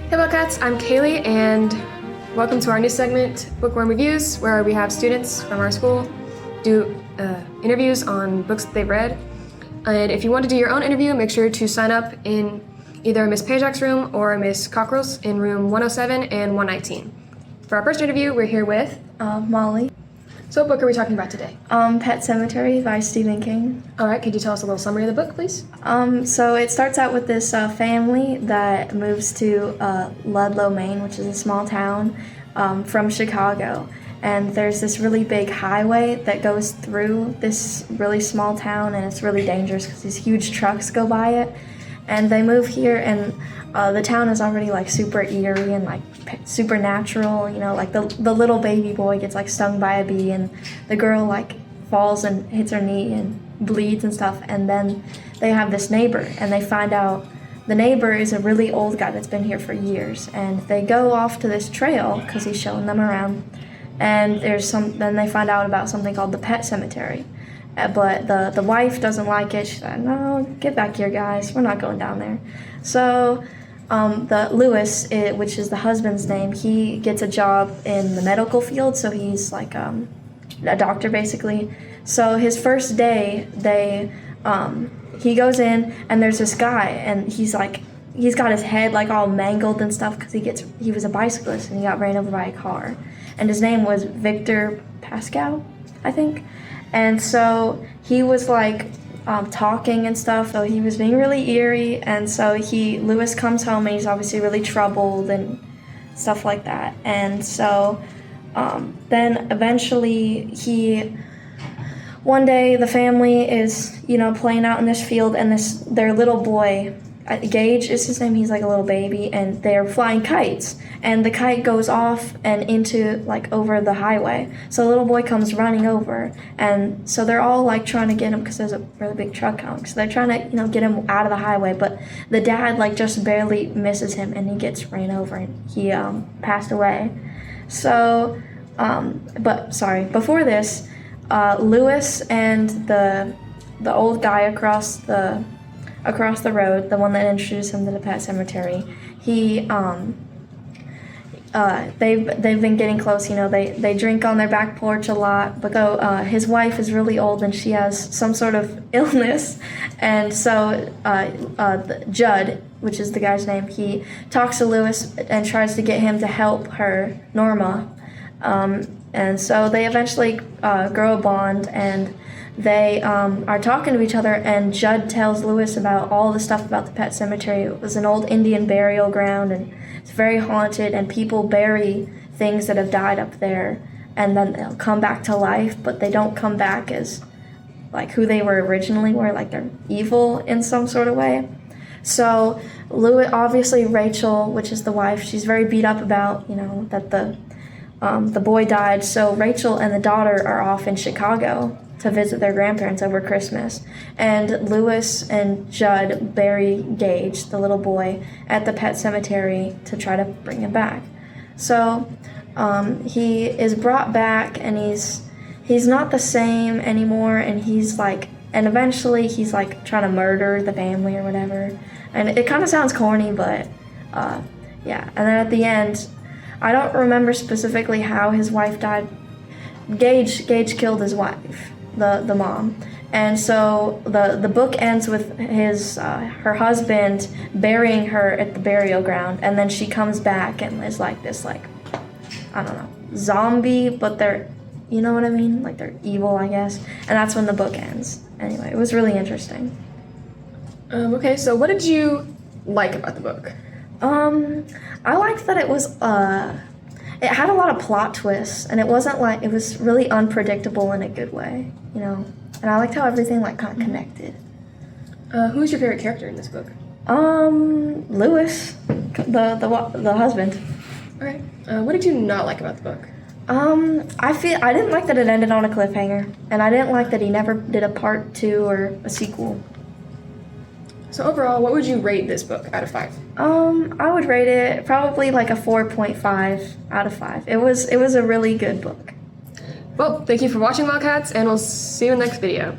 Hey Bobcats, I'm Kaylee and welcome to our new segment, Bookworm Reviews, where we have students from our school do interviews on books that they've read. And if you want to do your own interview, make sure to sign up in either Miss Pajak's room or Miss Cockrell's in room 107 and 119. For our first interview, we're here with Molly. So what book are we talking about today? Pet Sematary by Stephen King. All right, could you tell us a little summary of the book, please? So it starts out with this family that moves to Ludlow, Maine, which is a small town from Chicago. And there's this really big highway that goes through this really small town, and it's really dangerous because these huge trucks go by it. And they move here, and the town is already like super eerie and like supernatural. You know, like the little baby boy gets like stung by a bee, and the girl like falls and hits her knee and bleeds and stuff. And then they have this neighbor, and they find out the neighbor is a really old guy that's been here for years. And they go off to this trail because he's showing them around. And then they find out about something called the Pet Sematary. But the wife doesn't like it. She said, "No, get back here, guys. We're not going down there." So the Lewis, which is the husband's name, he gets a job in the medical field. So he's like a doctor, basically. So his first day, he goes in, and there's this guy, and he's got his head like all mangled and stuff because he was a bicyclist and he got ran over by a car. And his name was Victor Pascal, I think. And so he was like talking and stuff, so he was being really eerie. And so Lewis comes home, and he's obviously really troubled and stuff like that. And so then eventually one day the family is, playing out in this field, and their little boy, Gage is his name, he's like a little baby, and they're flying kites, and the kite goes off and into like over the highway. So the little boy comes running over, and so they're all like trying to get him because there's a really big truck coming. So they're trying to get him out of the highway, but the dad like just barely misses him, and he gets ran over, and he passed away. So before this, Lewis and the old guy across the road, the one that introduced him to the Pet Sematary, they've been getting close. They drink on their back porch a lot, but his wife is really old and she has some sort of illness, and so Judd, which is the guy's name, he talks to Lewis and tries to get him to help her, Norma, and so they eventually grow a bond, and they are talking to each other, and Judd tells Lewis about all the stuff about the Pet Sematary. It was an old Indian burial ground, and it's very haunted, and people bury things that have died up there, and then they'll come back to life, but they don't come back as like who they were originally were, like they're evil in some sort of way. So obviously Rachel, which is the wife, she's very beat up about, that the boy died. So Rachel and the daughter are off in Chicago to visit their grandparents over Christmas. And Lewis and Judd bury Gage, the little boy, at the Pet Sematary to try to bring him back. So he is brought back, and he's not the same anymore, and eventually he's like trying to murder the family or whatever. And it kind of sounds corny, but yeah. And then at the end, I don't remember specifically how his wife died. Gage killed his wife, the mom, and so the book ends with her husband burying her at the burial ground, and then she comes back and is like this, like, I don't know, zombie, but they're, you know what I mean, like they're evil, I guess, and that's when the book ends. Anyway, it was really interesting. Okay, so what did you like about the book? I liked that it was it had a lot of plot twists, and it was really unpredictable in a good way, and I liked how everything like kind of connected. Who's your favorite character in this book? Lewis, the husband. All right. What did you not like about the book? I didn't like that it ended on a cliffhanger, and I didn't like that he never did a part 2 or a sequel. So overall, what would you rate this book out of 5? I would rate it probably like a 4.5 out of 5. It was a really good book. Well, thank you for watching, Wildcats, and we'll see you in the next video.